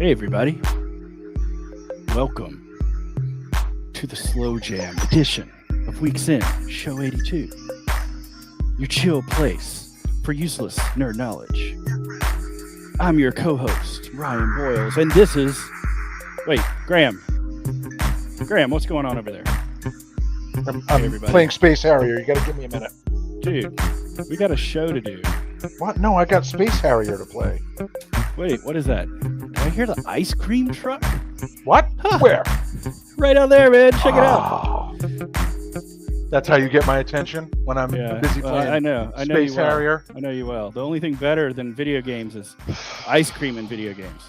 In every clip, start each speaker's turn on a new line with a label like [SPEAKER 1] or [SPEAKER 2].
[SPEAKER 1] Hey everybody, welcome to the Slow Jam edition of Weeks In, Show 82. Your chill place for useless nerd knowledge. I'm your co-host, Ryan Boyles, and this is... Wait, Graham. Graham, what's going on over there?
[SPEAKER 2] I'm playing Space Harrier. You got to give me a minute.
[SPEAKER 1] Dude, we got a show to do.
[SPEAKER 2] What? No, I got Space Harrier to play.
[SPEAKER 1] Wait, what is that? Did I hear the ice cream truck?
[SPEAKER 2] What? Huh. Where?
[SPEAKER 1] Right out there, man. Check it out.
[SPEAKER 2] That's how you get my attention when I'm busy playing.
[SPEAKER 1] I know
[SPEAKER 2] Space
[SPEAKER 1] you well.
[SPEAKER 2] Harrier.
[SPEAKER 1] I know you well. The only thing better than video games is ice cream in video games.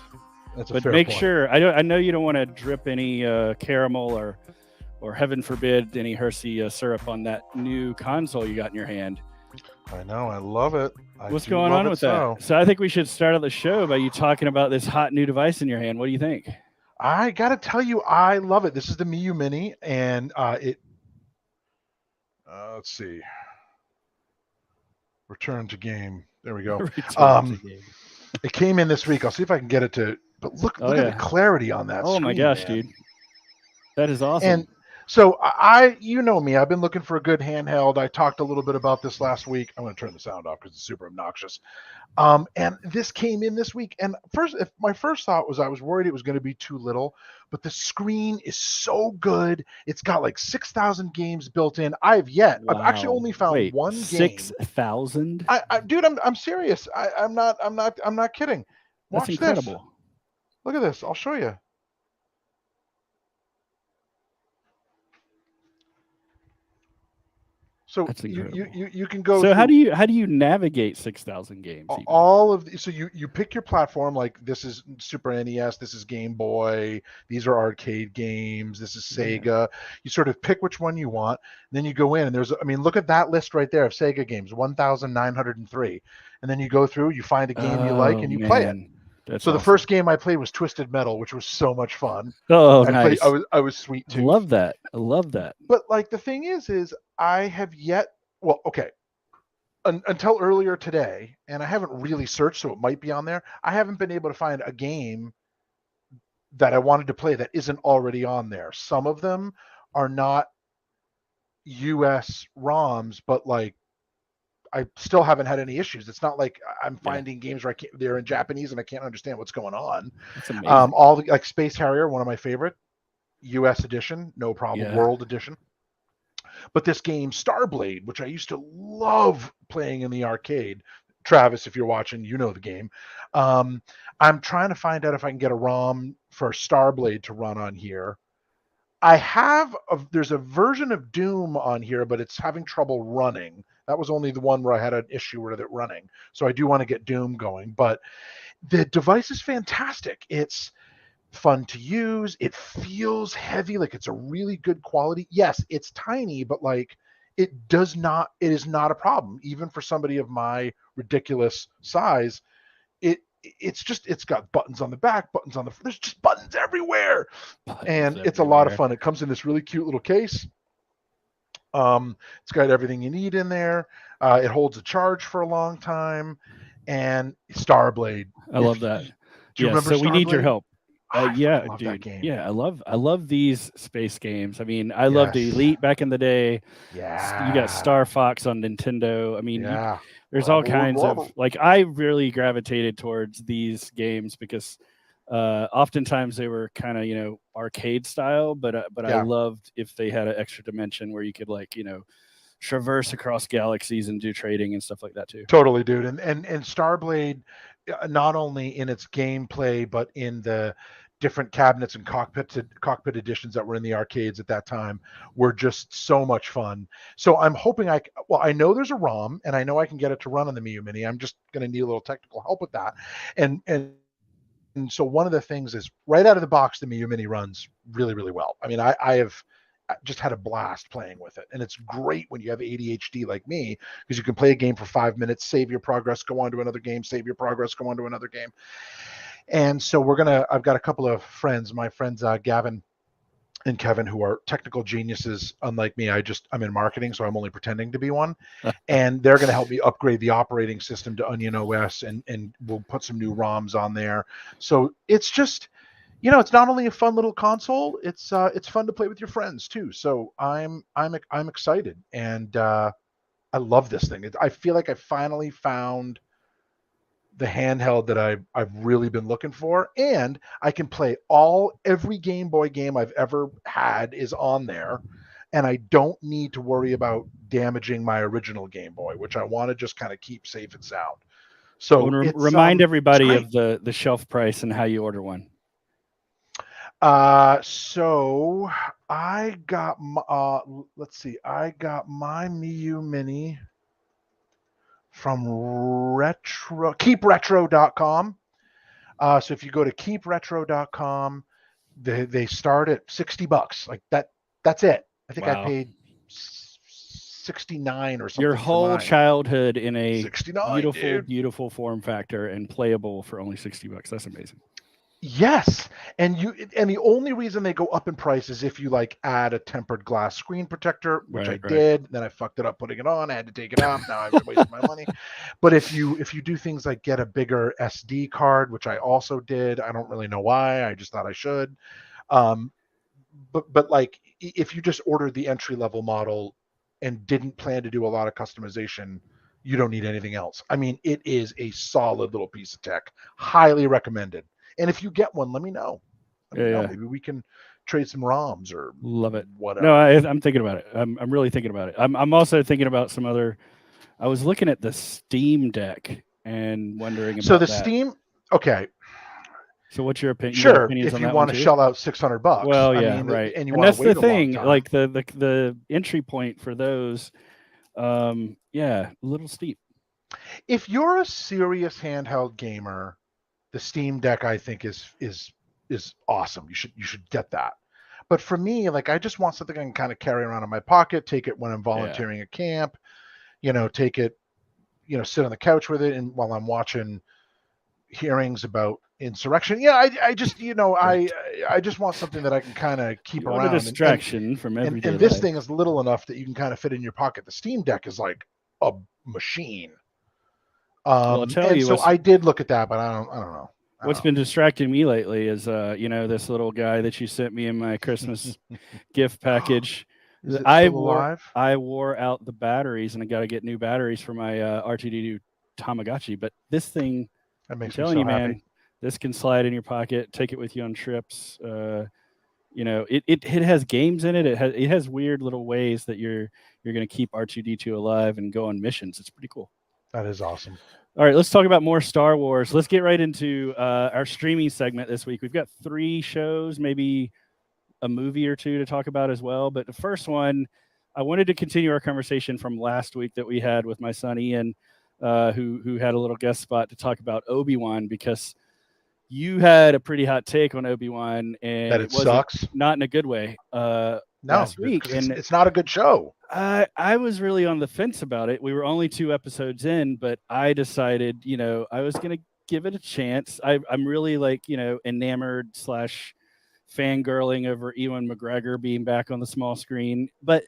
[SPEAKER 2] That's a
[SPEAKER 1] but
[SPEAKER 2] fair
[SPEAKER 1] make
[SPEAKER 2] point.
[SPEAKER 1] sure I know you don't want to drip any caramel or heaven forbid any Hershey syrup on that new console you got in your hand.
[SPEAKER 2] I know. I love it.
[SPEAKER 1] What's going on with that? So I think we should start out the show by you talking about this hot new device in your hand. What do you think?
[SPEAKER 2] I got to tell you, I love it. This is the Miyoo Mini, and let's see. Return to game. There we go. It came in this week. I'll see if I can get it to. But look at the clarity on that.
[SPEAKER 1] Oh my gosh,
[SPEAKER 2] man.
[SPEAKER 1] dude, that is awesome.
[SPEAKER 2] And so you know me, I've been looking for a good handheld. I talked a little bit about this last week. I'm going to turn the sound off because it's super obnoxious. And this came in this week. And my first thought was I was worried it was going to be too little, but the screen is so good. It's got like 6,000 games built in. I've actually only found one game.
[SPEAKER 1] 6,000?
[SPEAKER 2] Dude, I'm serious. I'm not kidding.
[SPEAKER 1] That's incredible.
[SPEAKER 2] This. Look at this. I'll show you. So you can go.
[SPEAKER 1] So how do you navigate 6,000 games?
[SPEAKER 2] All of so you pick your platform. Like this is Super NES, this is Game Boy, these are arcade games, this is Sega. You sort of pick which one you want, and then you go in and look at that list right there of Sega games, 1,903, and then you go through, you find a game you like, and you play it.
[SPEAKER 1] That's
[SPEAKER 2] so
[SPEAKER 1] awesome.
[SPEAKER 2] The first game I played was Twisted Metal, which was so much fun.
[SPEAKER 1] Oh, nice.
[SPEAKER 2] I was sweet too.
[SPEAKER 1] I love that.
[SPEAKER 2] But like the thing is I have yet. Well, okay. Until earlier today, and I haven't really searched, so it might be on there. I haven't been able to find a game that I wanted to play that isn't already on there. Some of them are not US ROMs, but like I still haven't had any issues. It's not like I'm finding games where they're in Japanese and I can't understand what's going on.
[SPEAKER 1] That's amazing.
[SPEAKER 2] Like Space Harrier, one of my favorite, US edition, no problem. World edition. But this game, Starblade, which I used to love playing in the arcade. Travis, if you're watching, you know the game. I'm trying to find out if I can get a ROM for Starblade to run on here. There's a version of Doom on here, but it's having trouble running. That was only the one where I had an issue with it running. So I do want to get Doom going. But the device is fantastic. It's fun to use. It feels heavy, like it's a really good quality. Yes, it's tiny, but like it is not a problem. Even for somebody of my ridiculous size, it's got buttons on the back, buttons on the front. There's just buttons everywhere. It's a lot of fun. It comes in this really cute little case. It's got everything you need in there. It holds a charge for a long time. And Starblade.
[SPEAKER 1] I love that.
[SPEAKER 2] Do you remember
[SPEAKER 1] so
[SPEAKER 2] Starblade?
[SPEAKER 1] We need your help.
[SPEAKER 2] Yeah, dude.
[SPEAKER 1] Yeah, I love these space games. I mean, I loved Elite back in the day.
[SPEAKER 2] Yeah.
[SPEAKER 1] You got Star Fox on Nintendo. I mean, there's all kinds of like. I really gravitated towards these games because oftentimes they were kind of arcade style, but I loved if they had an extra dimension where you could traverse across galaxies and do trading and stuff like that too.
[SPEAKER 2] Totally, dude. And Starblade, not only in its gameplay, but in the different cabinets and cockpit editions that were in the arcades at that time, were just so much fun. So I'm hoping I know there's a ROM, and I know I can get it to run on the Miyoo Mini. I'm just going to need a little technical help with that. And so one of the things is right out of the box, the Miyoo Mini runs really, really well. I mean, I have just had a blast playing with it, and it's great when you have ADHD like me, because you can play a game for 5 minutes, save your progress, go on to another game, save your progress, go on to another game. And so I've got a couple of friends, my friends Gavin and Kevin, who are technical geniuses, unlike me. I'm in marketing, so I'm only pretending to be one. And they're going to help me upgrade the operating system to Onion OS, and we'll put some new ROMs on there. So it's just, it's not only a fun little console, it's fun to play with your friends too. So I'm excited, and I love this thing. I feel like I finally found the handheld that I've really been looking for, and I can play every Game Boy game I've ever had is on there, and I don't need to worry about damaging my original Game Boy, which I want to just kind of keep safe and sound. So
[SPEAKER 1] remind everybody of the shelf price and how you order one.
[SPEAKER 2] So I got I got my Miyoo Mini from keepretro.com. So if you go to keepretro.com, they start at $60. Like that's it. I think I paid 69 or something.
[SPEAKER 1] Your whole childhood in a
[SPEAKER 2] 69,
[SPEAKER 1] beautiful,
[SPEAKER 2] dude.
[SPEAKER 1] beautiful form factor and playable for only $60. That's amazing.
[SPEAKER 2] Yes, and the only reason they go up in price is if you add a tempered glass screen protector, which I did. Then I fucked it up putting it on. I had to take it off. Now I've wasted my money. But if you do things like get a bigger SD card, which I also did, I don't really know why. I just thought I should. But if you just ordered the entry level model and didn't plan to do a lot of customization, you don't need anything else. I mean, it is a solid little piece of tech. Highly recommended. And if you get one, let me know. Maybe we can trade some ROMs or
[SPEAKER 1] love it.
[SPEAKER 2] Whatever.
[SPEAKER 1] No, I'm thinking about it. I'm really thinking about it. I'm also thinking about some other. I was looking at the Steam Deck and wondering about
[SPEAKER 2] so the
[SPEAKER 1] that.
[SPEAKER 2] Steam. Okay.
[SPEAKER 1] So what's your opinion?
[SPEAKER 2] Sure, if you want to shell out $600.
[SPEAKER 1] Well, yeah, right.
[SPEAKER 2] And
[SPEAKER 1] that's the thing. Like the entry point for those, a little steep.
[SPEAKER 2] If you're a serious handheld gamer, the Steam Deck I think is awesome. You should get that. But for me, I just want something I can kind of carry around in my pocket, take it when I'm volunteering at camp, take it, sit on the couch with it, and while I'm watching hearings about insurrection. I just I just want something that I can kind of keep around.
[SPEAKER 1] A distraction from everyday
[SPEAKER 2] and this thing is little enough that you can kind of fit in your pocket. The Steam Deck is like a machine. Well, I'll tell you. So I did look at that, but I don't know.
[SPEAKER 1] What's been distracting me lately is this little guy that you sent me in my Christmas gift package. I wore out the batteries, and I got to get new batteries for my R2D2 Tamagotchi. But this thing, I'm telling you, man, this can slide in your pocket. Take it with you on trips. It has games in it. It has weird little ways that you're going to keep R2D2 alive and go on missions. It's pretty cool.
[SPEAKER 2] That is awesome.
[SPEAKER 1] All right, let's talk about more Star Wars. Let's get right into our streaming segment this week. We've got 3 shows, maybe a movie or 2 to talk about as well. But the first one, I wanted to continue our conversation from last week that we had with my son Ian, who had a little guest spot to talk about Obi-Wan, because you had a pretty hot take on Obi-Wan, and
[SPEAKER 2] that it sucks,
[SPEAKER 1] not in a good way. Last week, and
[SPEAKER 2] it's not a good show.
[SPEAKER 1] I was really on the fence about it. We were only 2 episodes in, but I decided, I was going to give it a chance. I'm really enamored / fangirling over Ewan McGregor being back on the small screen, but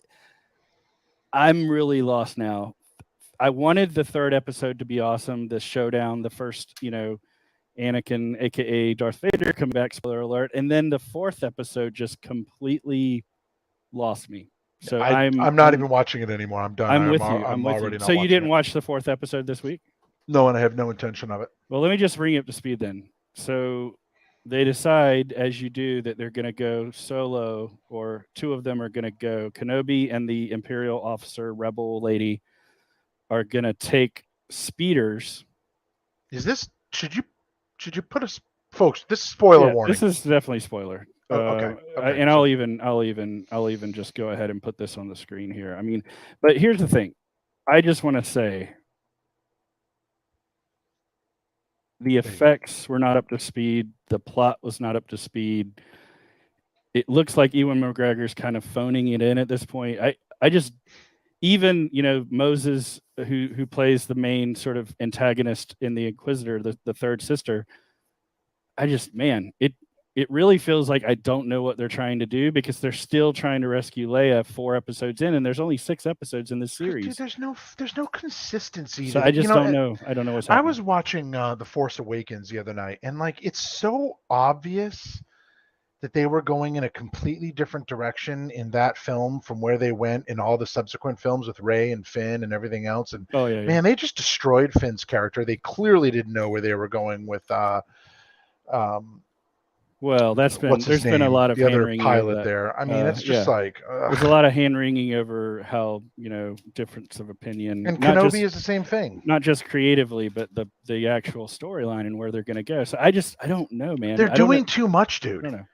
[SPEAKER 1] I'm really lost now. I wanted the 3rd episode to be awesome. The showdown, the first, Anakin, aka Darth Vader, come back, spoiler alert, and then the 4th episode just completely lost me. So
[SPEAKER 2] I'm not even watching it anymore. I'm done.
[SPEAKER 1] I'm with you. I'm already with you. So you didn't watch the 4th episode this week?
[SPEAKER 2] No, and I have no intention of it.
[SPEAKER 1] Well, let me just bring you up to speed then. So they decide, as you do, that they're going to go solo, or 2 of them are going to go. Kenobi and the Imperial officer, rebel lady, are going to take speeders.
[SPEAKER 2] Is this? Should you put us, folks? This is spoiler warning.
[SPEAKER 1] This is definitely spoiler.
[SPEAKER 2] Okay.
[SPEAKER 1] And I'll even just go ahead and put this on the screen here. I mean, but here's the thing. I just want to say the effects were not up to speed. The plot was not up to speed. It looks like Ewan McGregor's kind of phoning it in at this point. I just, even, Moses, who plays the main sort of antagonist in the Inquisitor, the 3rd sister, it it really feels like I don't know what they're trying to do, because they're still trying to rescue Leia 4 episodes in, and there's only 6 episodes in this series.
[SPEAKER 2] Dude, there's no consistency.
[SPEAKER 1] So I just don't know. I don't know what's happening.
[SPEAKER 2] I was watching The Force Awakens the other night, and like it's so obvious that they were going in a completely different direction in that film from where they went in all the subsequent films with Rey and Finn and everything else. And man, they just destroyed Finn's character. They clearly didn't know where they were going with
[SPEAKER 1] well, there's been a lot of
[SPEAKER 2] the other
[SPEAKER 1] hand-wringing
[SPEAKER 2] pilot there. I mean, it's just like
[SPEAKER 1] there's a lot of hand-wringing over how, difference of opinion.
[SPEAKER 2] And Kenobi is the same thing.
[SPEAKER 1] Not just creatively, but the actual storyline and where they're going to go. So I don't know, man.
[SPEAKER 2] They're doing too much, dude.
[SPEAKER 1] I don't know.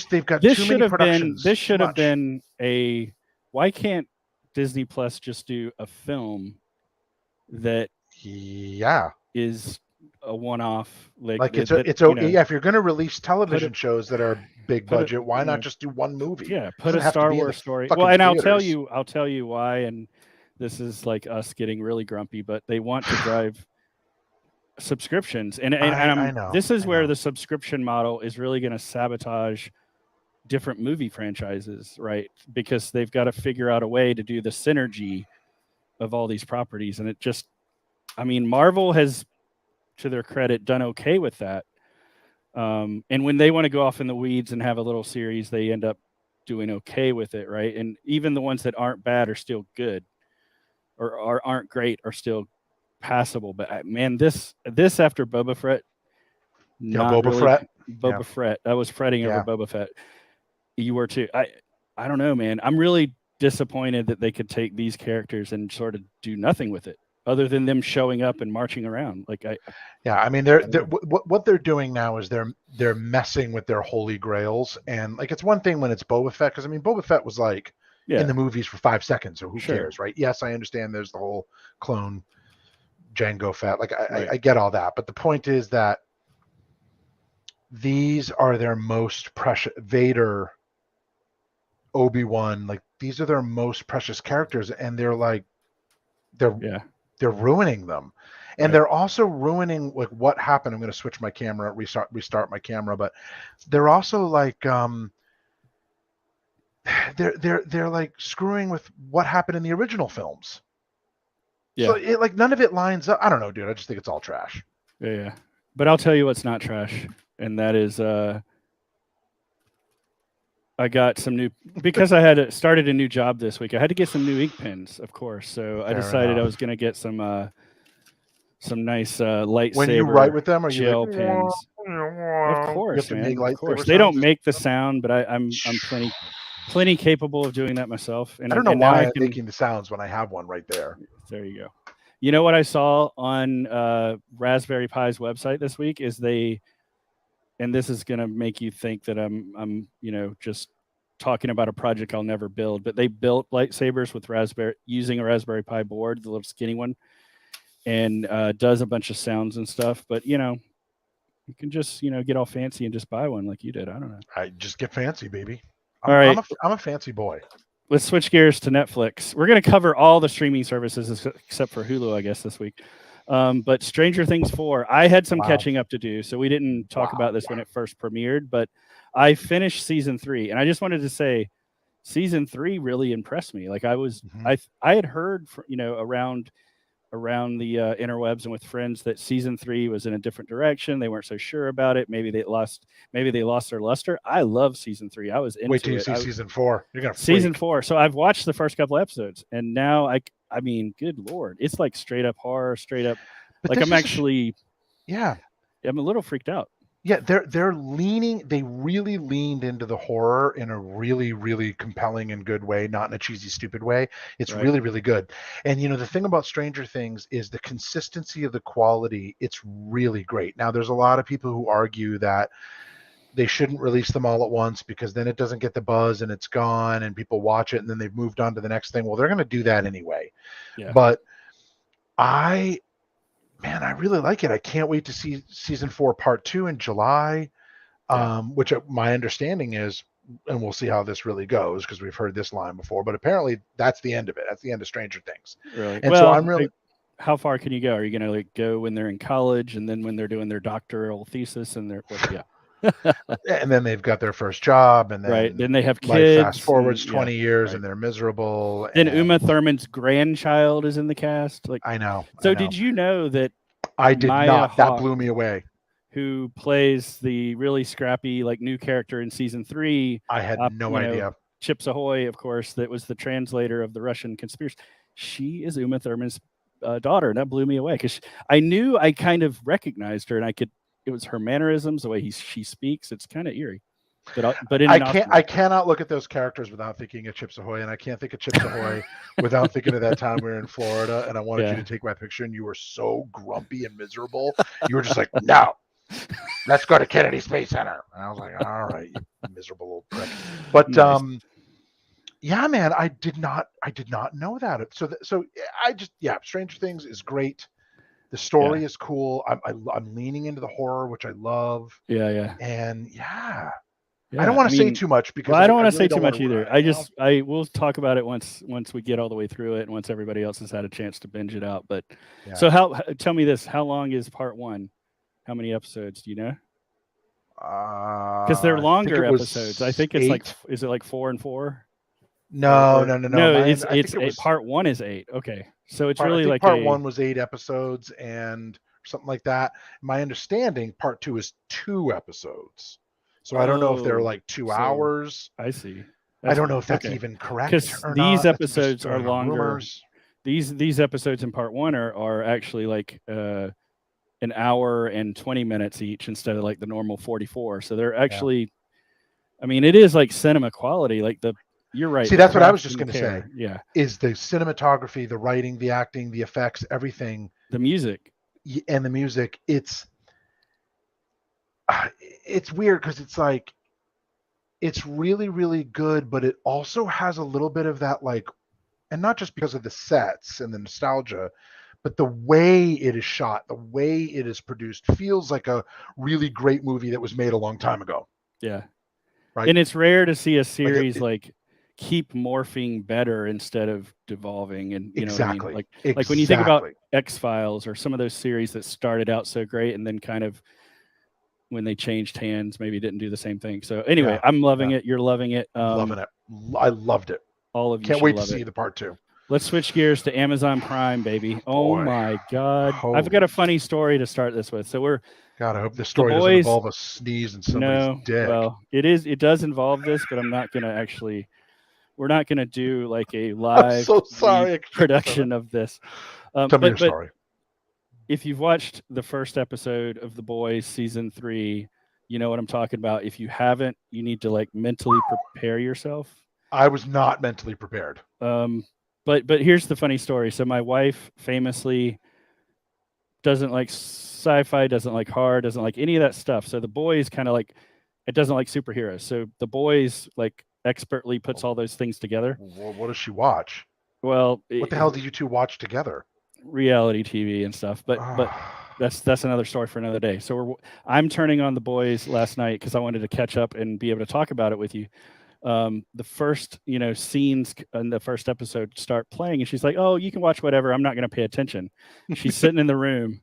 [SPEAKER 2] They've got too many productions.
[SPEAKER 1] This should have been why can't Disney Plus just do a film that is a one-off,
[SPEAKER 2] if you're going to release television shows that are big budget, why not just do one movie?
[SPEAKER 1] Yeah, put a Star Wars story. Well, and I'll tell you why. And this is like us getting really grumpy, but they want to drive subscriptions, and I know this is where the subscription model is really going to sabotage different movie franchises, right? Because they've got to figure out a way to do the synergy of all these properties, and Marvel has, to their credit, done okay with that. And when they want to go off in the weeds and have a little series, they end up doing okay with it, right? And even the ones that aren't bad are still good, or aren't great are still passable. But man, this after Boba Fett, Boba Fett. I was fretting over Boba Fett. You were too. I don't know, man. I'm really disappointed that they could take these characters and sort of do nothing with it, other than them showing up and marching around.
[SPEAKER 2] What they're doing now is they're messing with their holy grails, and like it's one thing when it's Boba Fett, because Boba Fett was like in the movies for 5 seconds, so who cares, right? Yes, I understand there's the whole clone Jango Fett, I get all that, but the point is that these are their most precious. Vader, Obi-Wan, like these are their most precious characters, and they're ruining them. And they're also ruining like what happened. I'm going to switch my camera, restart my camera, but they're also like they're like screwing with what happened in the original films. Yeah. So none of it lines up. I don't know, dude. I just think it's all trash.
[SPEAKER 1] Yeah. But I'll tell you what's not trash, and that is I got some new, because I had started a new job this week. I had to get some new ink pens, of course. So I decided I was going to get some nice lightsaber.
[SPEAKER 2] When you write with them, or
[SPEAKER 1] gel pens? Of course, man. Of course. They don't make the sound, but I'm plenty capable of doing that myself. And
[SPEAKER 2] I don't know why I'm making the sounds when I have one right there.
[SPEAKER 1] There you go. You know what I saw on Raspberry Pi's website this week is and this is going to make you think that I'm just talking about a project I'll never build, but they built lightsabers with using a Raspberry Pi board, the little skinny one, and does a bunch of sounds and stuff. But you can just get all fancy and just buy one like you did. I don't know.
[SPEAKER 2] I just get fancy, baby.
[SPEAKER 1] All right,
[SPEAKER 2] I'm a fancy boy.
[SPEAKER 1] Let's switch gears to Netflix. We're going to cover all the streaming services except for Hulu, I guess, this week. But Stranger Things 4, I had some catching up to do, so we didn't talk about this when it first premiered, but I finished season 3, and I just wanted to say season 3 really impressed me. Like I had heard, around the interwebs and with friends that season 3 was in a different direction. They weren't so sure about it. Maybe they lost their luster. I love season 3. I was into it.
[SPEAKER 2] Wait till you see season 4. You're gonna
[SPEAKER 1] season 4. So I've watched the first couple episodes, and now I mean, good Lord, it's like straight up horror, straight up. But like I'm actually, I'm a little freaked out.
[SPEAKER 2] Yeah, they really leaned into the horror in a really, really compelling and good way, not in a cheesy, stupid way. It's really, really good. And the thing about Stranger Things is the consistency of the quality. It's really great. Now, there's a lot of people who argue that they shouldn't release them all at once because then it doesn't get the buzz and it's gone and people watch it and then they've moved on to the next thing. Well, they're going to do that anyway. Yeah. But I really like it. I can't wait to see season 4 part 2 in July, which my understanding is, and we'll see how this really goes because we've heard this line before, but apparently that's the end of it. That's the end of Stranger Things.
[SPEAKER 1] Really? And so I'm really... How far can you go? Are you going to go when they're in college and then when they're doing their doctoral thesis and
[SPEAKER 2] And then they've got their first job, and then
[SPEAKER 1] Then they have
[SPEAKER 2] life
[SPEAKER 1] kids.
[SPEAKER 2] fast forwards 20 years,
[SPEAKER 1] right.
[SPEAKER 2] and they're miserable.
[SPEAKER 1] Then
[SPEAKER 2] and
[SPEAKER 1] Uma Thurman's grandchild is in the cast. Like,
[SPEAKER 2] I know.
[SPEAKER 1] So did you know that
[SPEAKER 2] I did
[SPEAKER 1] Maya
[SPEAKER 2] not. That
[SPEAKER 1] Hawke,
[SPEAKER 2] blew me away.
[SPEAKER 1] who plays the really scrappy like new character in season 3?
[SPEAKER 2] I had no idea.
[SPEAKER 1] Chips Ahoy, of course, that was the translator of the Russian conspiracy. She is Uma Thurman's daughter, and that blew me away because I knew I kind of recognized her, and it was her mannerisms, the way she speaks. It's kind of eerie. But
[SPEAKER 2] I cannot look at those characters without thinking of Chips Ahoy, and I can't think of Chips Ahoy without thinking of that time we were in Florida, and I wanted you to take my picture, and you were so grumpy and miserable. You were just like, no, let's go to Kennedy Space Center. And I was like, all right, you miserable old prick. But nice. Yeah, man, I did not know that. So Stranger Things is great. The story is cool. I'm leaning into the horror, which I love.
[SPEAKER 1] Yeah.
[SPEAKER 2] And yeah. I don't want to say too much because
[SPEAKER 1] I don't want to say too much either. I will talk about it once we get all the way through it and once everybody else has had a chance to binge it out. But so tell me this, how long is part 1? How many episodes do you know? Because they're longer episodes. I think it's 8. Is it like 4 and 4?
[SPEAKER 2] No.
[SPEAKER 1] It's 8. Part 1 is 8. Okay. So it's really like
[SPEAKER 2] part 1 was 8 episodes and something like that. My understanding, part 2 is 2 episodes. So I don't know if they're like 2 hours.
[SPEAKER 1] I see.
[SPEAKER 2] I don't know if that's even correct.
[SPEAKER 1] Because these episodes are longer. These episodes in part 1 are actually like an hour and 20 minutes each instead of like the normal 44. So they're actually, I mean, it is like cinema quality. Like you're right.
[SPEAKER 2] See, that's what I was just going to say.
[SPEAKER 1] Yeah.
[SPEAKER 2] Is the cinematography, the writing, the acting, the effects, everything.
[SPEAKER 1] The music.
[SPEAKER 2] And the music, it's weird because it's like it's really, really good, but it also has a little bit of that, like, and not just because of the sets and the nostalgia, but the way it is shot, the way it is produced feels like a really great movie that was made a long time ago.
[SPEAKER 1] Yeah.
[SPEAKER 2] Right.
[SPEAKER 1] And it's rare to see a series like keep morphing better instead of devolving. And you know what I mean? Like when you think about X-Files or some of those series that started out so great and then kind of when they changed hands, maybe didn't do the same thing. So anyway, I'm loving it. You're loving it.
[SPEAKER 2] Loving it. I loved it.
[SPEAKER 1] All of you
[SPEAKER 2] can't wait to see the part 2.
[SPEAKER 1] Let's switch gears to Amazon Prime, baby. Oh my God. I've got a funny story to start this with. So
[SPEAKER 2] God, I hope this story doesn't involve a sneeze and somebody's dick.
[SPEAKER 1] Well, it does involve this, but I'm not going to actually, we're not going to do like a live production of this.
[SPEAKER 2] Tell me your story.
[SPEAKER 1] If you've watched the first episode of The Boys season 3, you know what I'm talking about. If you haven't, you need to like mentally prepare yourself.
[SPEAKER 2] I was not mentally prepared.
[SPEAKER 1] But here's the funny story. So my wife famously doesn't like sci-fi, doesn't like horror, doesn't like any of that stuff. So The Boys kind of like, it doesn't like superheroes. So The Boys like expertly puts all those things together.
[SPEAKER 2] Well, what does she watch?
[SPEAKER 1] Well,
[SPEAKER 2] what the hell did you two watch together?
[SPEAKER 1] Reality TV and stuff. But that's another story for another day. So I'm turning on The Boys last night because I wanted to catch up and be able to talk about it with you. The first, scenes in the first episode start playing and she's like, oh, you can watch whatever. I'm not going to pay attention. She's sitting in the room.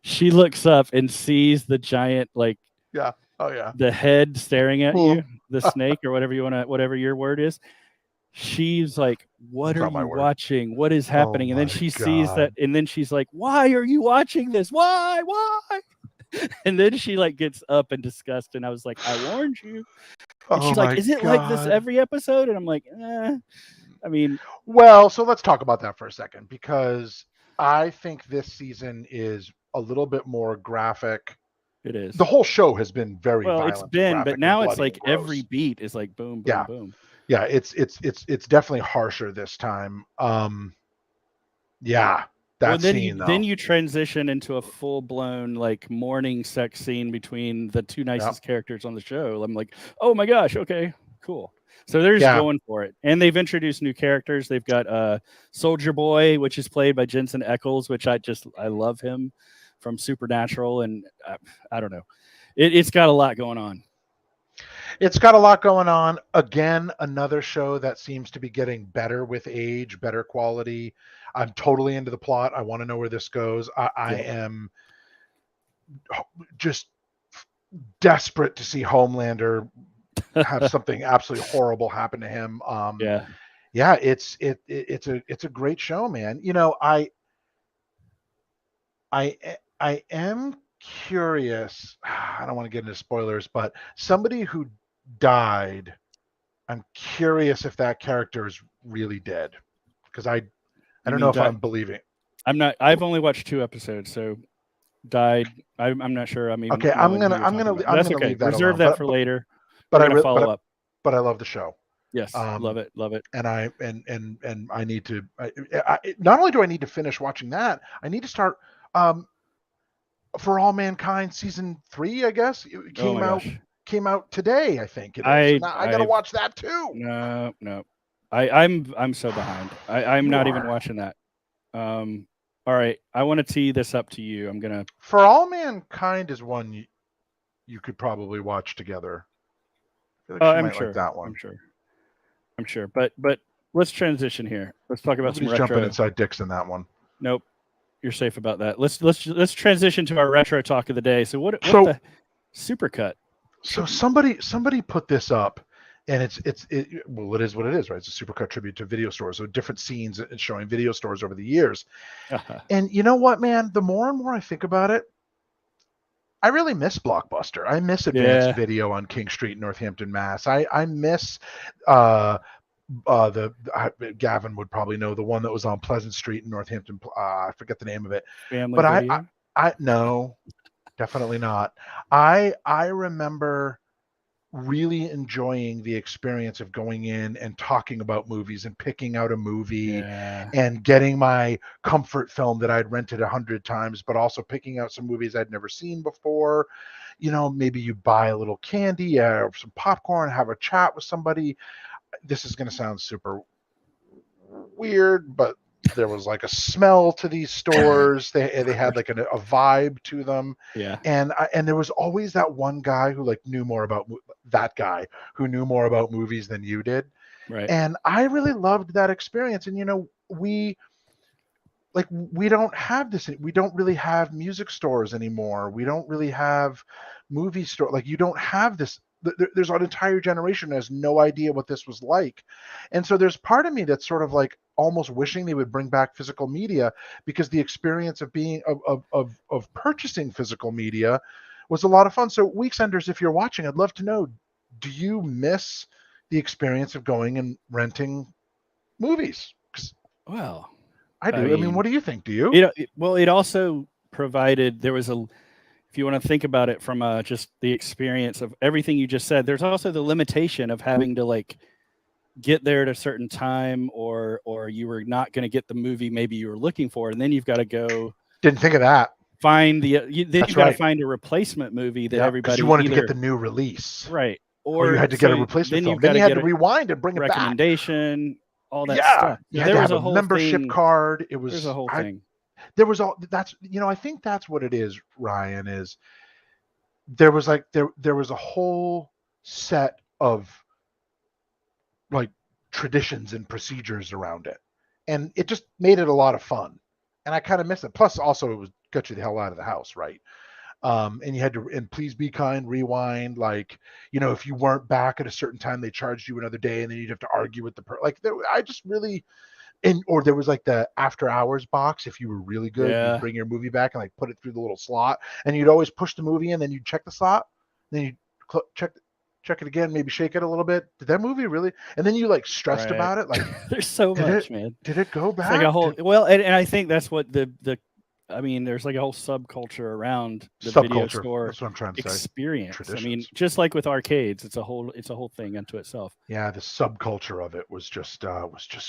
[SPEAKER 1] She looks up and sees the giant, the head staring at you, the snake or whatever your word is. She's like, what are you watching? What is happening? And then she sees that. And then she's like, why are you watching this? Why? And then she like gets up in disgust. And I was like, I warned you. And she's like, is it like this every episode? And I'm like, I mean.
[SPEAKER 2] Well, so let's talk about that for a second, because I think this season is a little bit more graphic.
[SPEAKER 1] It is.
[SPEAKER 2] The whole show has been very violent.
[SPEAKER 1] It's been, but now it's like every beat is like boom, boom, boom.
[SPEAKER 2] Yeah, it's definitely harsher this time. Then
[SPEAKER 1] you transition into a full-blown like morning sex scene between the two nicest characters on the show. I'm like, oh my gosh, okay, cool. So they're just going for it, and they've introduced new characters. They've got Soldier Boy, which is played by Jensen Ackles, which I love him from Supernatural, and I don't know, it's got a lot going on.
[SPEAKER 2] It's got a lot going on. Again, another show that seems to be getting better with age, better quality. I'm totally into the plot. I want to know where this goes. I am just desperate to see Homelander have something absolutely horrible happen to him. Yeah, it's a great show, man. You know, I am curious. I don't want to get into spoilers, but somebody who died, I'm curious if that character is really dead, because I don't know if I'm believing.
[SPEAKER 1] I'm not. I've only watched 2 episodes, so died. I'm not sure. I mean,
[SPEAKER 2] okay, I'm gonna leave that
[SPEAKER 1] Reserve
[SPEAKER 2] alone.
[SPEAKER 1] that for later.
[SPEAKER 2] But
[SPEAKER 1] I follow up.
[SPEAKER 2] But I love the show.
[SPEAKER 1] Yes, love it.
[SPEAKER 2] And I need to. Not only do I need to finish watching that, I need to start. For All Mankind season 3, I guess it came out today. I think it is. I gotta watch that too.
[SPEAKER 1] No. I'm so behind. I'm not even watching that. All right, I want to tee this up to you. I'm gonna.
[SPEAKER 2] For All Mankind is one you could probably watch together. I feel like
[SPEAKER 1] I'm sure.
[SPEAKER 2] Like that one.
[SPEAKER 1] I'm sure. But let's transition here. Let's talk about some retro.
[SPEAKER 2] Jumping inside dicks in that one.
[SPEAKER 1] Nope, you're safe about that. Let's transition to our retro talk of the day. So what the supercut?
[SPEAKER 2] So somebody put this up. And it is what it is, right? It's a supercut tribute to video stores. So different scenes and showing video stores over the years. And you know what, man? The more and more I think about it, I really miss Blockbuster. I miss Advanced Video on King Street, Northampton, Mass. I miss Gavin would probably know the one that was on Pleasant Street in Northampton. I forget the name of it.
[SPEAKER 1] Family Video?
[SPEAKER 2] I no, definitely not. I remember really enjoying the experience of going in and talking about movies and picking out a movie and getting my comfort film that I'd rented 100 times, but also picking out some movies I'd never seen before. You know, maybe you buy a little candy or some popcorn, have a chat with somebody. This is going to sound super weird, but there was like a smell to these stores. They had like a vibe to them.
[SPEAKER 1] Yeah.
[SPEAKER 2] And there was always that one guy who like knew more about movies than you did.
[SPEAKER 1] Right.
[SPEAKER 2] And I really loved that experience. And you know, we don't have this. We don't really have music stores anymore. We don't really have movie store. Like you don't have this. There's an entire generation that has no idea what this was like. And so there's part of me that's sort of like almost wishing they would bring back physical media, because the experience of being of purchasing physical media was a lot of fun. So Weeksenders, if you're watching, I'd love to know, do you miss the experience of going and renting movies?
[SPEAKER 1] Well,
[SPEAKER 2] I do. I mean, what do you think? Do you?
[SPEAKER 1] It also provided, there was if you want to think about it from just the experience of everything you just said, there's also the limitation of having to like get there at a certain time, or you were not going to get the movie maybe you were looking for, and then you've got to go.
[SPEAKER 2] Didn't think of that.
[SPEAKER 1] Find you've got to find a replacement movie that everybody.
[SPEAKER 2] You wanted to get the new release,
[SPEAKER 1] right?
[SPEAKER 2] Or you had to get a replacement film. Then you had to rewind and bring it back.
[SPEAKER 1] Recommendation, all that stuff.
[SPEAKER 2] Yeah, there was a whole membership card. It was
[SPEAKER 1] a whole thing.
[SPEAKER 2] There was all that's, you know, I think that's what it is, Ryan, is there was like there was a whole set of like traditions and procedures around it, and it just made it a lot of fun, and I kind of miss it. Plus also it was got you the hell out of the house, right? And you had to, and Please Be Kind, rewind, like, you know, if you weren't back at a certain time, they charged you another day, and then you'd have to argue with I just really. Or there was like the after hours box. If you were really good, you'd bring your movie back and like put it through the little slot, and you'd always push the movie in, then you'd check the slot, then you'd check it again, maybe shake it a little bit. Did that movie really? And then you like stressed about it. Like
[SPEAKER 1] there's so much, man.
[SPEAKER 2] Did it go back?
[SPEAKER 1] It's like a whole and I think that's what the I mean, there's like a whole subculture around the video store.
[SPEAKER 2] That's what I'm trying to
[SPEAKER 1] experience.
[SPEAKER 2] Say.
[SPEAKER 1] I mean, just like with arcades, it's a whole thing unto itself.
[SPEAKER 2] Yeah, the subculture of it was just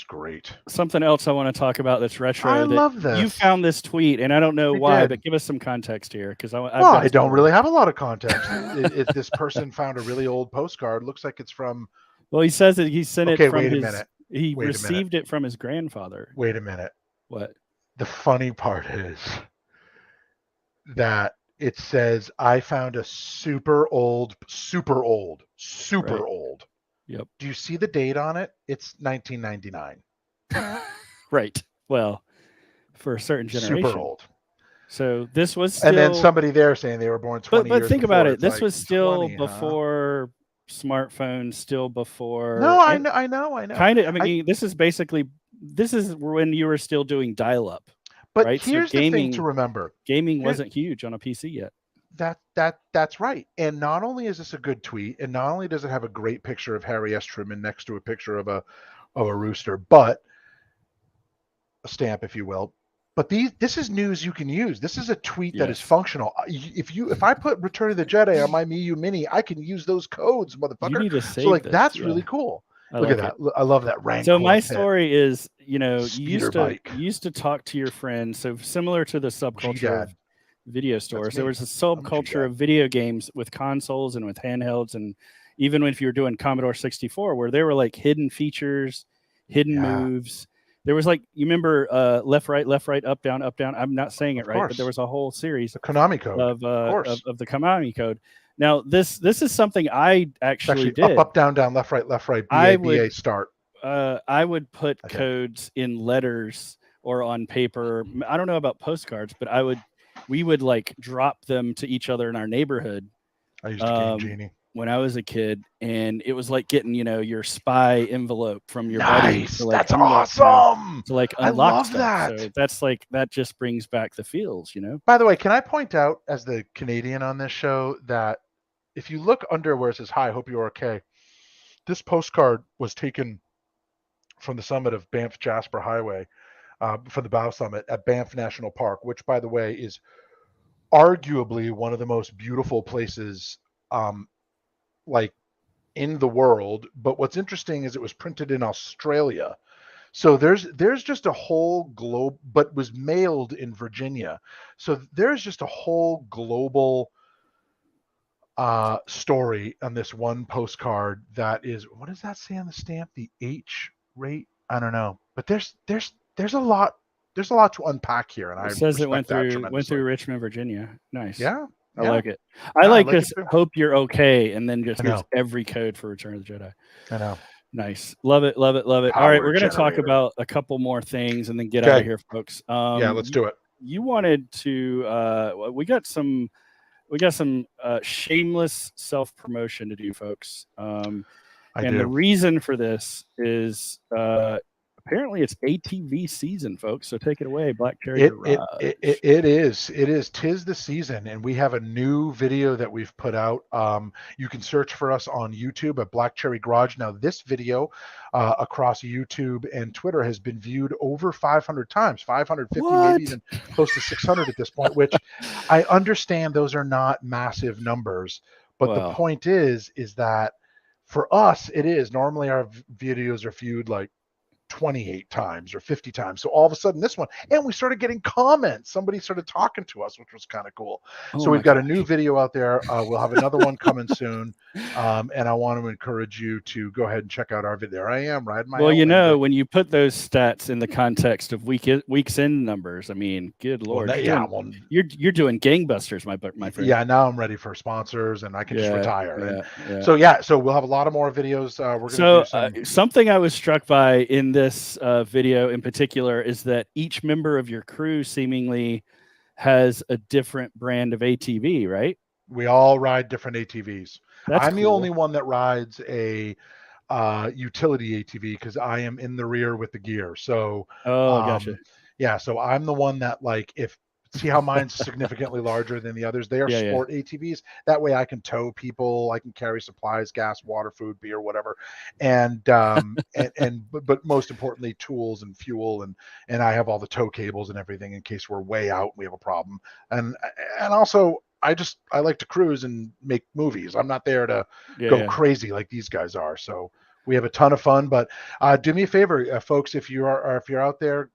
[SPEAKER 2] great.
[SPEAKER 1] Something else I want to talk about that's retro.
[SPEAKER 2] I love this.
[SPEAKER 1] You found this tweet, and I don't know why, but give us some context here, because
[SPEAKER 2] I don't really have a lot of context. This person found a really old postcard. Looks like it's from.
[SPEAKER 1] Well, he says that he sent it from
[SPEAKER 2] wait a minute.
[SPEAKER 1] He received it from his grandfather.
[SPEAKER 2] Wait a minute.
[SPEAKER 1] What?
[SPEAKER 2] The funny part is that it says, I found a super old.
[SPEAKER 1] Yep.
[SPEAKER 2] Do you see the date on it? It's 1999.
[SPEAKER 1] Right. Well, for a certain generation.
[SPEAKER 2] Super old.
[SPEAKER 1] So this was still,
[SPEAKER 2] and then somebody there saying they were born 20 years.
[SPEAKER 1] But think
[SPEAKER 2] before.
[SPEAKER 1] about it.
[SPEAKER 2] It's
[SPEAKER 1] This
[SPEAKER 2] like
[SPEAKER 1] was still
[SPEAKER 2] 20,
[SPEAKER 1] before smartphones, still before.
[SPEAKER 2] No, I know.
[SPEAKER 1] Kind of. I mean, this is when you were still doing dial-up.
[SPEAKER 2] But
[SPEAKER 1] right?
[SPEAKER 2] here's the thing to remember:
[SPEAKER 1] gaming wasn't huge on a PC yet.
[SPEAKER 2] That's right. And not only is this a good tweet, and not only does it have a great picture of Harry S. Truman next to a picture of a rooster, but a stamp, if you will. But this is news you can use. This is a tweet that is functional. If I put Return of the Jedi on my Miyoo Mini, I can use those codes, motherfucker.
[SPEAKER 1] You need to save
[SPEAKER 2] so like
[SPEAKER 1] this.
[SPEAKER 2] That's really cool. Look at that. I love that rank.
[SPEAKER 1] So my story is, you
[SPEAKER 2] you
[SPEAKER 1] used to talk to your friends. So similar to the subculture of video stores, there was a subculture of video games with consoles and with handhelds, and even if you were doing Commodore 64, where there were like hidden features, hidden moves. There was like, you remember left, right, up, down. I'm not saying it right, but there was a whole series,
[SPEAKER 2] the Konami code
[SPEAKER 1] of the Konami code. Now this is something I actually did.
[SPEAKER 2] Up, down, left, right, BA, start.
[SPEAKER 1] I would put codes in letters or on paper. I don't know about postcards, but we would like drop them to each other in our neighborhood.
[SPEAKER 2] I used to Game Genie
[SPEAKER 1] when I was a kid, and it was like getting, your spy envelope from your buddy.
[SPEAKER 2] To like that's awesome.
[SPEAKER 1] To like unlock
[SPEAKER 2] I love
[SPEAKER 1] stuff.
[SPEAKER 2] that.
[SPEAKER 1] So that's like, that just brings back the feels,
[SPEAKER 2] By the way, can I point out, as the Canadian on this show, that if you look under where it says, "Hi, hope you're okay," this postcard was taken from the summit of Banff Jasper Highway, for the Bow Summit at Banff National Park, which, by the way, is arguably one of the most beautiful places like in the world. But what's interesting is it was printed in Australia, so there's just a whole globe, but was mailed in Virginia, so there's just a whole global story on this one postcard. That is, what does that say on the stamp? The H rate? I don't know, but there's a lot to unpack here, and
[SPEAKER 1] it says it went through Richmond, Virginia. Nice.
[SPEAKER 2] Yeah.
[SPEAKER 1] I like it. I like this. Hope you're okay, and then just here's every code for Return of the Jedi.
[SPEAKER 2] I know.
[SPEAKER 1] Nice. Love it. All right, we're going to talk about a couple more things and then get out of here, folks.
[SPEAKER 2] Let's do it.
[SPEAKER 1] You wanted to. We got some shameless self-promotion to do, folks. The reason for this is apparently it's ATV season, folks. So take it away, Black Cherry Garage.
[SPEAKER 2] It is. Tis the season, and we have a new video that we've put out. You can search for us on YouTube at Black Cherry Garage. Now, this video across YouTube and Twitter has been viewed over 500 times, 550, maybe even close to 600 at this point, which I understand those are not massive numbers. But the point is that for us, it is. Normally our videos are viewed like 28 times or 50 times. So all of a sudden this one, and we started getting comments. Somebody started talking to us, which was kind of cool. So we've got a new video out there. We'll have another one coming soon. And I want to encourage you to go ahead and check out our video. There I am riding my
[SPEAKER 1] when you put those stats in the context of weeks in numbers, I mean, good Lord. You're doing gangbusters, my friend.
[SPEAKER 2] Yeah, now I'm ready for sponsors and I can just retire. So we'll have a lot of more videos. We're going to do
[SPEAKER 1] something I was struck by in this video in particular is that each member of your crew seemingly has a different brand of ATV, right?
[SPEAKER 2] We all ride different ATVs. I'm the
[SPEAKER 1] cool.
[SPEAKER 2] only one that rides a utility ATV because I am in the rear with the gear. So
[SPEAKER 1] gotcha.
[SPEAKER 2] Yeah, so I'm the one that, like, see how mine's significantly larger than the others? They are sport ATVs. That way I can tow people, I can carry supplies, gas, water, food, beer, whatever. And but most importantly, tools and fuel, and I have all the tow cables and everything in case we're way out and we have a problem. And also I like to cruise and make movies. I'm not there to go crazy like these guys are. So we have a ton of fun. But do me a favor, folks, if you're out there,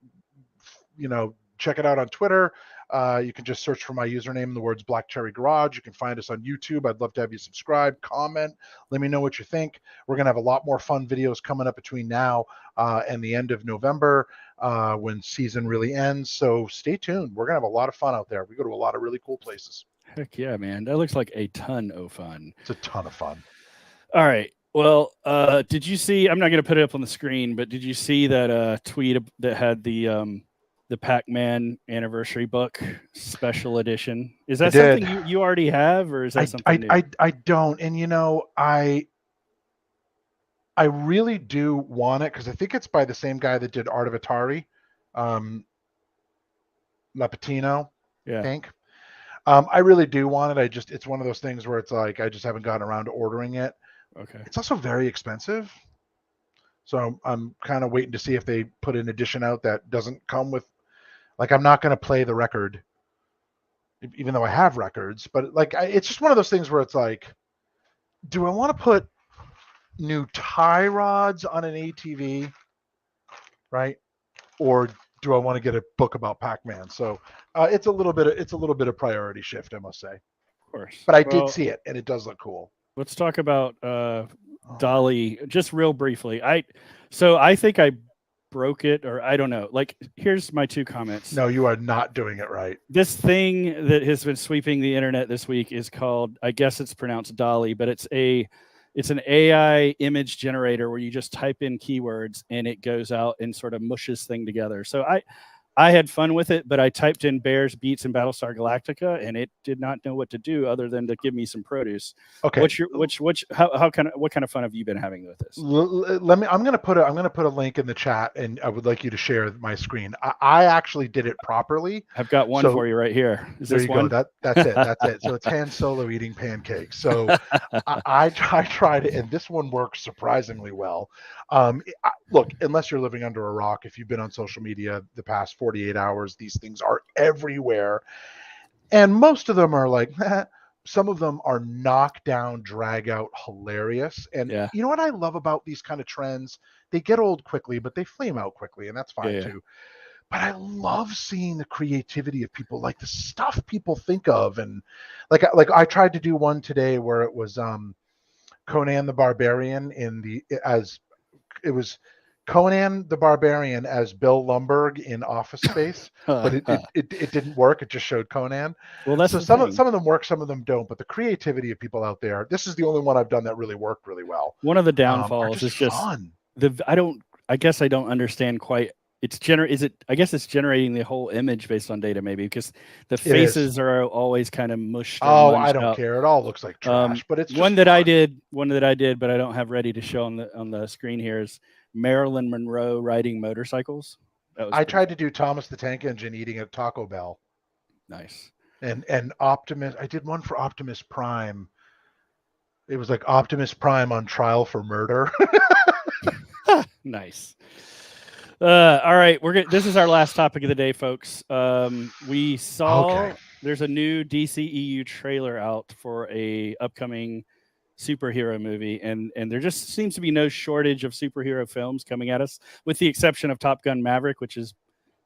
[SPEAKER 2] check it out on Twitter. You can just search for my username in the words Black Cherry Garage. You can find us on YouTube. I'd love to have you subscribe, comment, let me know what you think. We're going to have a lot more fun videos coming up between now and the end of November when season really ends. So stay tuned. We're going to have a lot of fun out there. We go to a lot of really cool places.
[SPEAKER 1] Heck yeah, man. That looks like a ton of fun.
[SPEAKER 2] It's a ton of fun.
[SPEAKER 1] All right. Well, did you see, I'm not going to put it up on the screen, but did you see that tweet that had the the Pac-Man anniversary book special edition. Is that something you already have, or is that something new?
[SPEAKER 2] I don't. And I really do want it because I think it's by the same guy that did Art of Atari, Lapatino,
[SPEAKER 1] yeah.
[SPEAKER 2] Inc. I really do want it. It's one of those things where it's like I just haven't gotten around to ordering it.
[SPEAKER 1] Okay.
[SPEAKER 2] It's also very expensive. So I'm kind of waiting to see if they put an edition out that doesn't come with, like, I'm not going to play the record, even though I have records. But like, it's just one of those things where it's like, do I want to put new tie rods on an ATV, right? Or do I want to get a book about Pac-Man? So it's a little bit of priority shift, I must say.
[SPEAKER 1] Of course.
[SPEAKER 2] But I did see it, and it does look cool.
[SPEAKER 1] Let's talk about DALL-E just real briefly. I think I broke it, or I don't know. Like, here's my 2 comments.
[SPEAKER 2] No, you are not doing it right.
[SPEAKER 1] This thing that has been sweeping the internet this week is called, I guess it's pronounced DALL-E, but it's an AI image generator where you just type in keywords and it goes out and sort of mushes thing together. So I had fun with it, but I typed in Bears, Beats, and Battlestar Galactica, and it did not know what to do other than to give me some produce.
[SPEAKER 2] Okay.
[SPEAKER 1] What kind of fun have you been having with this?
[SPEAKER 2] I'm gonna put a link in the chat, and I would like you to share my screen. I actually did it properly.
[SPEAKER 1] I've got one for you right here.
[SPEAKER 2] There you go. That's it. That's it. So it's Han Solo eating pancakes. So I tried it, and this one works surprisingly well. Look, unless you're living under a rock, if you've been on social media the past 48 hours, these things are everywhere. And most of them are like, some of them are knockdown, drag out, hilarious. And you know what I love about these kind of trends? They get old quickly, but they flame out quickly, and that's fine too. But I love seeing the creativity of people, like the stuff people think of. And like I tried to do one today where it was Conan the Barbarian it was Conan the Barbarian as Bill Lumbergh in Office Space, but it didn't work. It just showed Conan.
[SPEAKER 1] Well, that's
[SPEAKER 2] so some of them work, some of them don't. But the creativity of people out there, this is the only one I've done that really worked really well.
[SPEAKER 1] One of the downfalls is just
[SPEAKER 2] fun.
[SPEAKER 1] I guess I don't understand quite. I guess it's generating the whole image based on data, maybe, because the faces are always kind of mushed.
[SPEAKER 2] Oh, I don't care. It all looks like trash, but it's just
[SPEAKER 1] one that I did, but I don't have ready to show on the screen here is Marilyn Monroe riding motorcycles.
[SPEAKER 2] I tried to do Thomas the Tank Engine eating at Taco Bell.
[SPEAKER 1] Nice.
[SPEAKER 2] And Optimus. I did one for Optimus Prime. It was like Optimus Prime on trial for murder.
[SPEAKER 1] Nice. All right, this is our last topic of the day, folks. We saw there's a new DCEU trailer out for a upcoming superhero movie, and there just seems to be no shortage of superhero films coming at us, with the exception of Top Gun Maverick, which is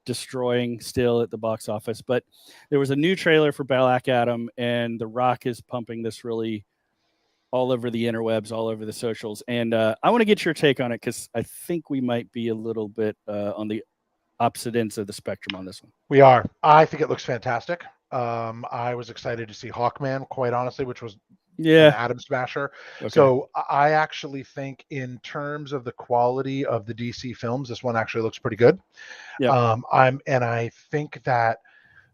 [SPEAKER 1] destroying still at the box office. But there was a new trailer for Black Adam, and The Rock is pumping this really all over the interwebs, all over the socials. And I want to get your take on it, because I think we might be a little bit on the opposite ends of the spectrum on this one.
[SPEAKER 2] We are. I think it looks fantastic. I was excited to see Hawkman, quite honestly, which was an Atom Smasher. Okay. So I actually think in terms of the quality of the DC films, this one actually looks pretty good.
[SPEAKER 1] Yeah.
[SPEAKER 2] I think that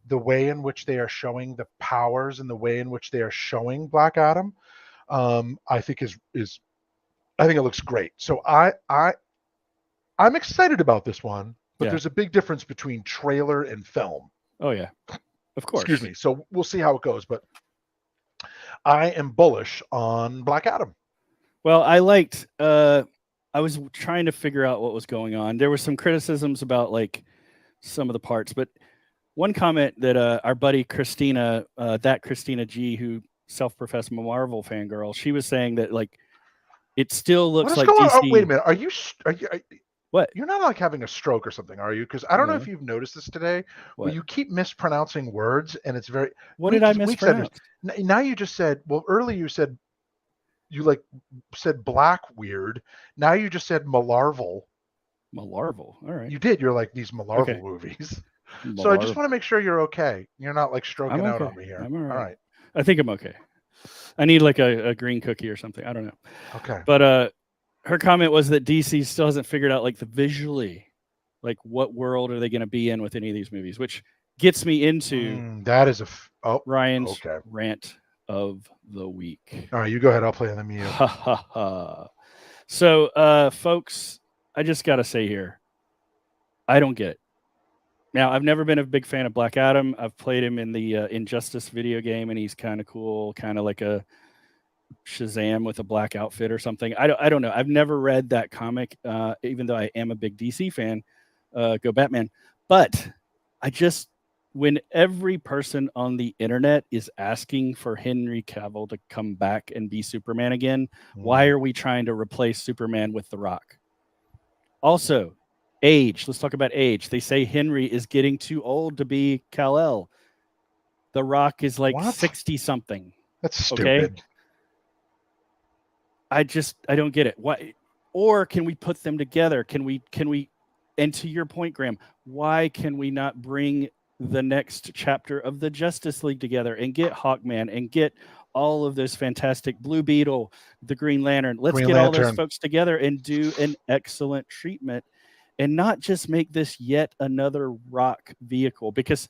[SPEAKER 2] the way in which they are showing the powers and the way in which they are showing Black Adam, I think I think it looks great. So I'm excited about this one, but there's a big difference between trailer and film.
[SPEAKER 1] Oh yeah, of course.
[SPEAKER 2] Excuse me. So we'll see how it goes, but I am bullish on Black Adam.
[SPEAKER 1] Well, I was trying to figure out what was going on. There were some criticisms about like some of the parts, but one comment that our buddy Christina, Christina G, who self-professed Marvel fangirl, she was saying that like it still looks like DC.
[SPEAKER 2] Oh, wait a minute. Are you
[SPEAKER 1] what?
[SPEAKER 2] You're not like having a stroke or something, are you? Because I don't know if you've noticed this today, where you keep mispronouncing words, and it's very.
[SPEAKER 1] What did I mispronounce?
[SPEAKER 2] Now you just said. Well, earlier you said black weird. Now you just said Malarvel.
[SPEAKER 1] Malarvel. All right.
[SPEAKER 2] You did. You're like these Malarvel movies. So I just want to make sure you're okay. You're not like stroking out on me here.
[SPEAKER 1] I'm all right.
[SPEAKER 2] All right.
[SPEAKER 1] I think I'm okay. I need like a green cookie or something. I don't know.
[SPEAKER 2] Okay.
[SPEAKER 1] But her comment was that DC still hasn't figured out like the visually Like, what world are they going to be in with any of these movies? Which gets me into
[SPEAKER 2] that is
[SPEAKER 1] Ryan's rant of the week.
[SPEAKER 2] All right, you go ahead. I'll play the Miyoo.
[SPEAKER 1] Ha ha ha. So, folks, I just got to say here, I don't get it. Now, I've never been a big fan of Black Adam. I've played him in the Injustice video game, and he's kind of cool, kind of like a Shazam with a black outfit or something. I don't know. I've never read that comic, even though I am a big DC fan. Go Batman. But when every person on the internet is asking for Henry Cavill to come back and be Superman again, why are we trying to replace Superman with The Rock? Also, age. Let's talk about age. They say Henry is getting too old to be Kal-El. The Rock is like 60-something.
[SPEAKER 2] That's stupid.
[SPEAKER 1] Okay? I don't get it. Why? Or can we put them together? Can we? And to your point, Graeme, why can we not bring the next chapter of the Justice League together and get Hawkman and get all of those fantastic Blue Beetle, the Green Lantern? Let's get all those folks together and do an excellent treatment, and not just make this yet another Rock vehicle. Because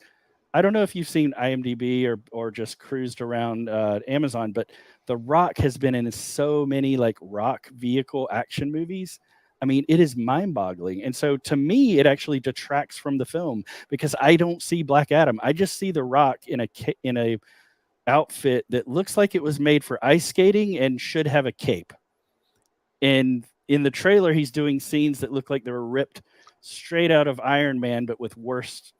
[SPEAKER 1] I don't know if you've seen IMDb or just cruised around Amazon, but The Rock has been in so many like Rock vehicle action movies. I mean, it is mind-boggling. And so to me, it actually detracts from the film because I don't see Black Adam. I just see The Rock in a outfit that looks like it was made for ice skating and should have a cape. And in the trailer, he's doing scenes that look like they were ripped straight out of Iron Man, but with worse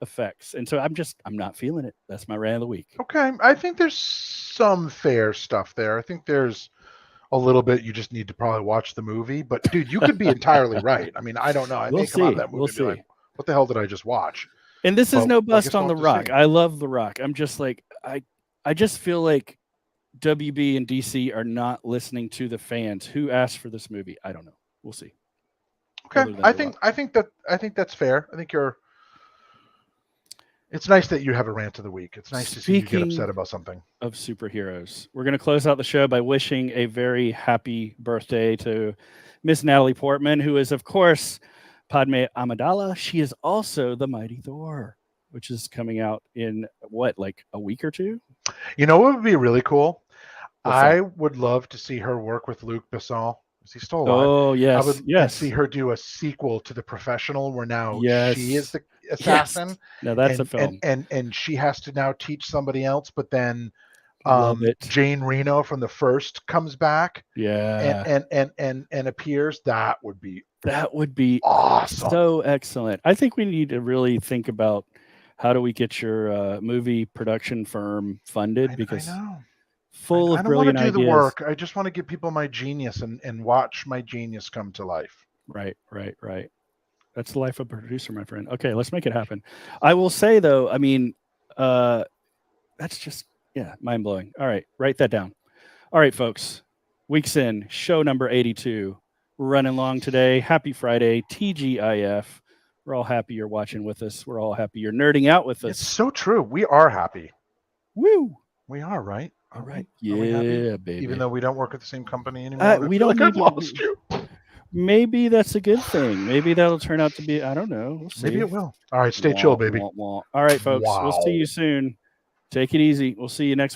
[SPEAKER 1] effects. And so I'm not feeling it. That's my rant of the week.
[SPEAKER 2] Okay. I think there's some fair stuff there. I think there's a little bit you just need to probably watch the movie. But dude, you could be entirely right. I mean, I don't know. I may come out of that movie and be like, what the hell did I just watch?
[SPEAKER 1] And this is no bust on The Rock. I love The Rock. I'm just like, I just feel like WB and DC are not listening to the fans who asked for this movie. I don't know. We'll see.
[SPEAKER 2] Okay. I think that's fair. I think it's nice that you have a rant of the week. It's nice to see you get upset about something.
[SPEAKER 1] Of superheroes, we're going to close out the show by wishing a very happy birthday to Miss Natalie Portman, who is, of course, Padme Amidala. She is also the Mighty Thor, which is coming out in like a week or two?
[SPEAKER 2] You know what would be really cool? I would love to see her work with Luc Besson. Is he still alive?
[SPEAKER 1] Oh, yes.
[SPEAKER 2] I would see her do a sequel to The Professional where now she is the assassin.
[SPEAKER 1] Yes. No, that's a film.
[SPEAKER 2] And she has to now teach somebody else, but then Jane Reno from the first comes back.
[SPEAKER 1] Yeah.
[SPEAKER 2] And appears. That would be
[SPEAKER 1] awesome. So excellent. I think we need to really think about how do we get your movie production firm funded, because
[SPEAKER 2] I know.
[SPEAKER 1] Full of brilliant ideas.
[SPEAKER 2] I don't want to do the work. I just want to give people my genius and watch my genius come to life.
[SPEAKER 1] Right. That's the life of a producer, my friend. Okay, let's make it happen. I will say, though, I mean, that's just, mind-blowing. All right, write that down. All right, folks. Weeks in, show number 82. We're running long today. Happy Friday, TGIF. We're all happy you're watching with us. We're all happy you're nerding out with us.
[SPEAKER 2] It's so true. We are happy.
[SPEAKER 1] Woo!
[SPEAKER 2] We are, right?
[SPEAKER 1] All right. Yeah, baby.
[SPEAKER 2] Even though we don't work at the same company anymore.
[SPEAKER 1] We don't
[SPEAKER 2] I've lost you.
[SPEAKER 1] Maybe that's a good thing. Maybe that'll turn out to be, I don't know. We'll see.
[SPEAKER 2] Maybe it will. All right, stay chill, baby.
[SPEAKER 1] All right, folks. We'll see you soon. Take it easy. We'll see you next